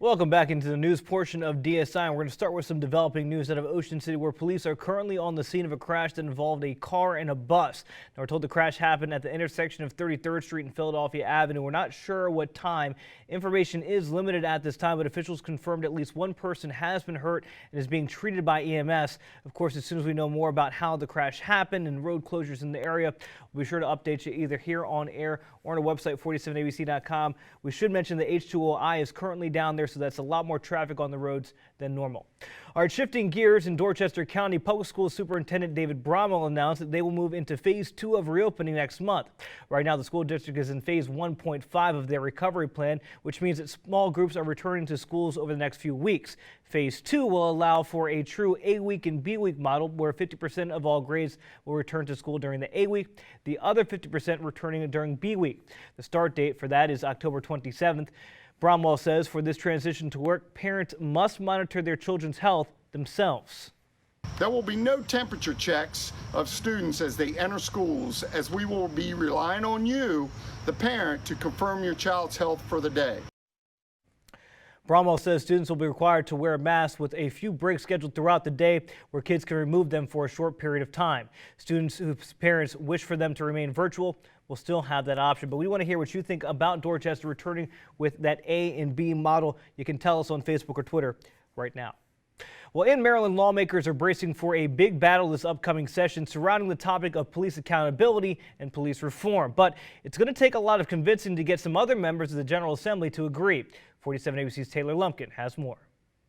Welcome back into the news portion of DSI. We're going to start with some developing news out of Ocean City, where police are currently on the scene of a crash that involved a car and a bus. Now, we're told the crash happened at the intersection of 33rd Street and Philadelphia Avenue. We're not sure what time. Information is limited at this time, but officials confirmed at least one person has been hurt and is being treated by EMS. Of course, as soon as we know more about how the crash happened and road closures in the area, we'll be sure to update you either here on air or on our website, 47abc.com. We should mention the H2OI is currently down there, so that's a lot more traffic on the roads than normal. All right, shifting gears, in Dorchester County, Public School Superintendent David Bromwell announced that they will move into phase 2 of reopening next month. Right now, the school district is in phase 1.5 of their recovery plan, which means that small groups are returning to schools over the next few weeks. Phase 2 will allow for a true A-week and B-week model, where 50% of all grades will return to school during the A-week, the other 50% returning during B-week. The start date for that is October 27th. Bromwell says for this transition to work, parents must monitor their children's health themselves. There will be no temperature checks of students as they enter schools, as we will be relying on you, the parent, to confirm your child's health for the day. Bromwell says students will be required to wear a mask, with a few breaks scheduled throughout the day where kids can remove them for a short period of time. Students whose parents wish for them to remain virtual will still have that option. But we want to hear what you think about Dorchester returning with that A and B model. You can tell us on Facebook or Twitter right now. Well, in Maryland, lawmakers are bracing for a big battle this upcoming session surrounding the topic of police accountability and police reform. But it's going to take a lot of convincing to get some other members of the General Assembly to agree. 47 ABC's Taylor Lumpkin has more.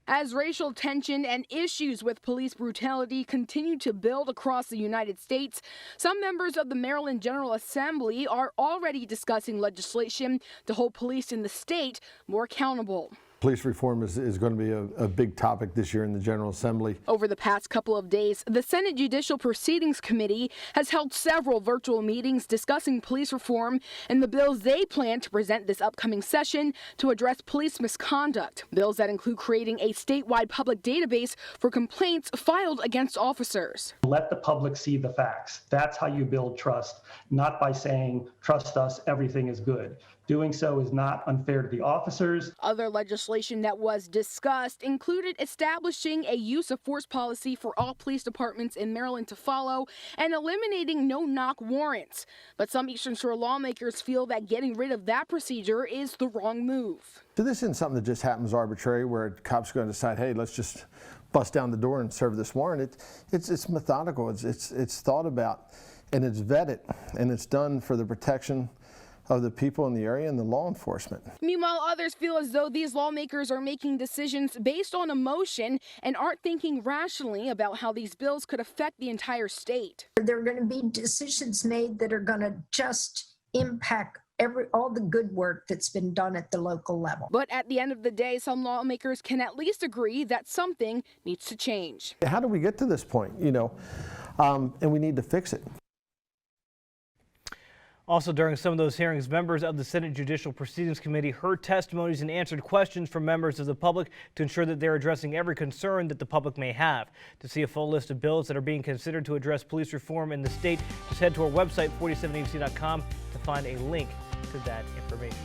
As racial tension and issues with police brutality continue to build across the United States, some members of the Maryland General Assembly are already discussing legislation to hold police in the state more accountable. Police reform is going to be a big topic this year in the General Assembly. Over the past couple of days, the Senate Judicial Proceedings Committee has held several virtual meetings discussing police reform and the bills they plan to present this upcoming session to address police misconduct. Bills that include creating a statewide public database for complaints filed against officers. Let the public see the facts. That's how you build trust, not by saying, trust us, everything is good. Doing so is not unfair to the officers. Other legislation that was discussed included establishing a use of force policy for all police departments in Maryland to follow and eliminating no-knock warrants. But some Eastern Shore lawmakers feel that getting rid of that procedure is the wrong move. So this isn't something that just happens arbitrary, where cops are going to decide, hey, let's just bust down the door and serve this warrant. It's methodical. It's thought about, and it's vetted, and it's done for the protection of the people in the area and the law enforcement. Meanwhile, others feel as though these lawmakers are making decisions based on emotion and aren't thinking rationally about how these bills could affect the entire state. There are going to be decisions made that are going to just impact all the good work that's been done at the local level. But at the end of the day, some lawmakers can at least agree that something needs to change. How do we get to this point, and we need to fix it. Also, during some of those hearings, members of the Senate Judicial Proceedings Committee heard testimonies and answered questions from members of the public to ensure that they're addressing every concern that the public may have. To see a full list of bills that are being considered to address police reform in the state, just head to our website, 47abc.com, to find a link to that information.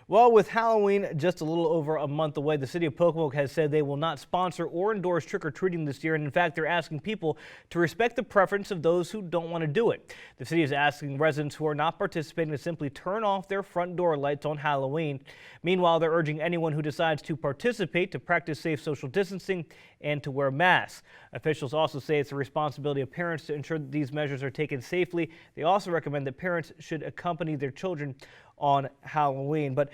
Well, with Halloween just a little over a month away, the city of Pocomoke has said they will not sponsor or endorse trick-or-treating this year. And in fact, they're asking people to respect the preference of those who don't want to do it. The city is asking residents who are not participating to simply turn off their front door lights on Halloween. Meanwhile, they're urging anyone who decides to participate to practice safe social distancing and to wear masks. Officials also say it's the responsibility of parents to ensure that these measures are taken safely. They also recommend that parents should accompany their children on Halloween. But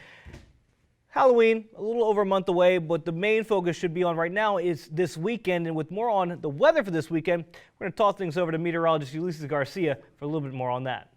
Halloween, a little over a month away, but the main focus should be on right now is this weekend. And with more on the weather for this weekend, we're going to toss things over to meteorologist Ulysses Garcia for a little bit more on that.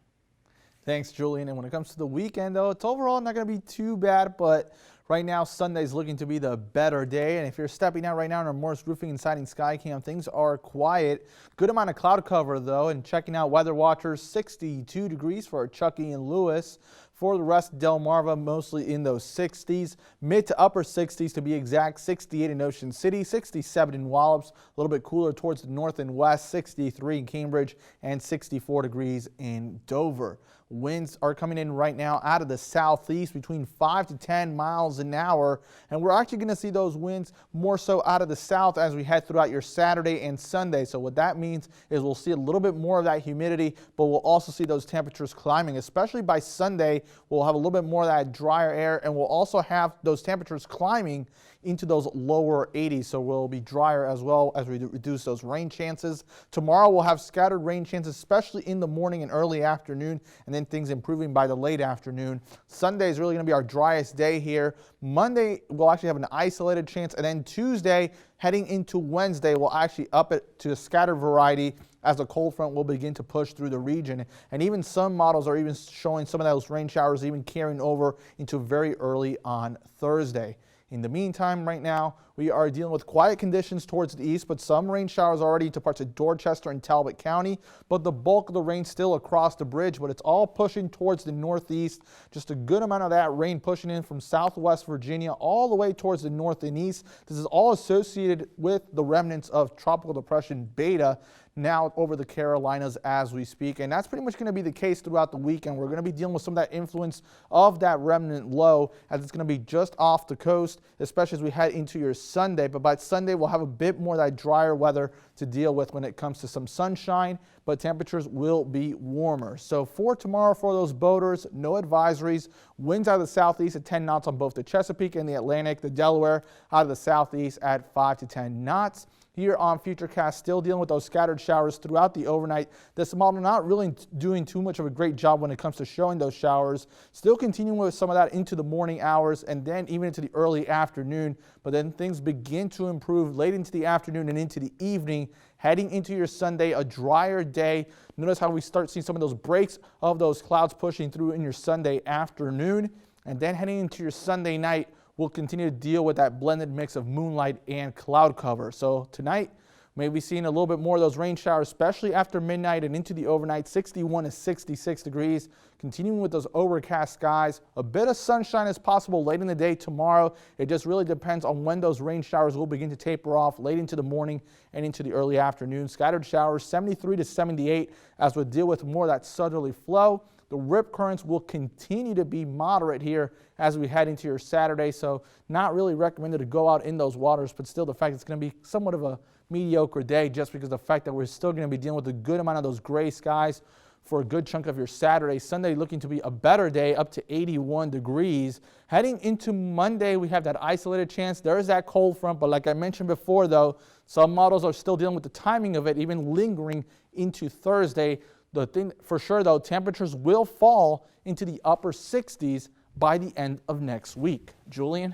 Thanks, Julian. And when it comes to the weekend, though, it's overall not going to be too bad, but right now, Sunday's looking to be the better day. And if you're stepping out right now in our Morse Roofing and Siding Sky Cam, things are quiet. Good amount of cloud cover, though, and checking out Weather Watchers, 62 degrees for Chucky and Lewis. For the rest, Delmarva mostly in those 60s, mid to upper 60s to be exact, 68 in Ocean City, 67 in Wallops, a little bit cooler towards the north and west, 63 in Cambridge, and 64 degrees in Dover. Winds are coming in right now out of the southeast between 5 to 10 miles an hour. And we're actually going to see those winds more so out of the south as we head throughout your Saturday and Sunday. So what that means is we'll see a little bit more of that humidity, but we'll also see those temperatures climbing, especially by Sunday. We'll have a little bit more of that drier air, and we'll also have those temperatures climbing into those lower 80s, so we'll be drier as well as we reduce those rain chances. Tomorrow we'll have scattered rain chances, especially in the morning and early afternoon, and then things improving by the late afternoon. Sunday is really going to be our driest day here. Monday we'll actually have an isolated chance, and then Tuesday heading into Wednesday we'll actually up it to a scattered variety as the cold front will begin to push through the region. And even some models are even showing some of those rain showers even carrying over into very early on Thursday. In the meantime, right now, we are dealing with quiet conditions towards the east, but some rain showers already into parts of Dorchester and Talbot County. But the bulk of the rain still across the bridge, but it's all pushing towards the northeast. Just a good amount of that rain pushing in from southwest Virginia all the way towards the north and east. This is all associated with the remnants of Tropical Depression Beta now over the Carolinas as we speak, and that's pretty much going to be the case throughout the weekend. We're going to be dealing with some of that influence of that remnant low as it's going to be just off the coast, especially as we head into your Sunday. But by Sunday we'll have a bit more of that drier weather to deal with when it comes to some sunshine, but temperatures will be warmer. So for tomorrow, for those boaters, no advisories. Winds out of the southeast at 10 knots on both the Chesapeake and the Atlantic. The Delaware out of the southeast at 5 to 10 knots. Here on Futurecast, still dealing with those scattered showers throughout the overnight. This model not really doing too much of a great job when it comes to showing those showers. Still continuing with some of that into the morning hours and then even into the early afternoon. But then things begin to improve late into the afternoon and into the evening. Heading into your Sunday, a drier day. Notice how we start seeing some of those breaks of those clouds pushing through in your Sunday afternoon. And then heading into your Sunday night, we'll continue to deal with that blended mix of moonlight and cloud cover. So tonight, maybe seeing a little bit more of those rain showers, especially after midnight and into the overnight, 61 to 66 degrees. Continuing with those overcast skies. A bit of sunshine is possible late in the day tomorrow. It just really depends on when those rain showers will begin to taper off late into the morning and into the early afternoon. Scattered showers, 73 to 78 as we deal with more of that southerly flow. The rip currents will continue to be moderate here as we head into your Saturday, so not really recommended to go out in those waters, but still the fact it's going to be somewhat of a mediocre day just because of the fact that we're still going to be dealing with a good amount of those gray skies for a good chunk of your Saturday. Sunday looking to be a better day, up to 81 degrees. Heading into Monday, we have that isolated chance. There is that cold front, but like I mentioned before though, some models are still dealing with the timing of it, even lingering into Thursday. The thing for sure though, temperatures will fall into the upper 60s by the end of next week. Julian?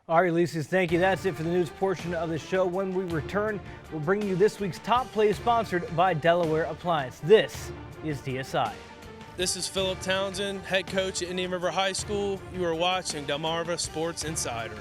All right, Ulysses, thank you. That's it for the news portion of the show. When we return, we'll bring you this week's top play sponsored by Delaware Appliance. This is DSI. This is Philip Townsend, head coach at Indian River High School. You are watching Delmarva Sports Insider.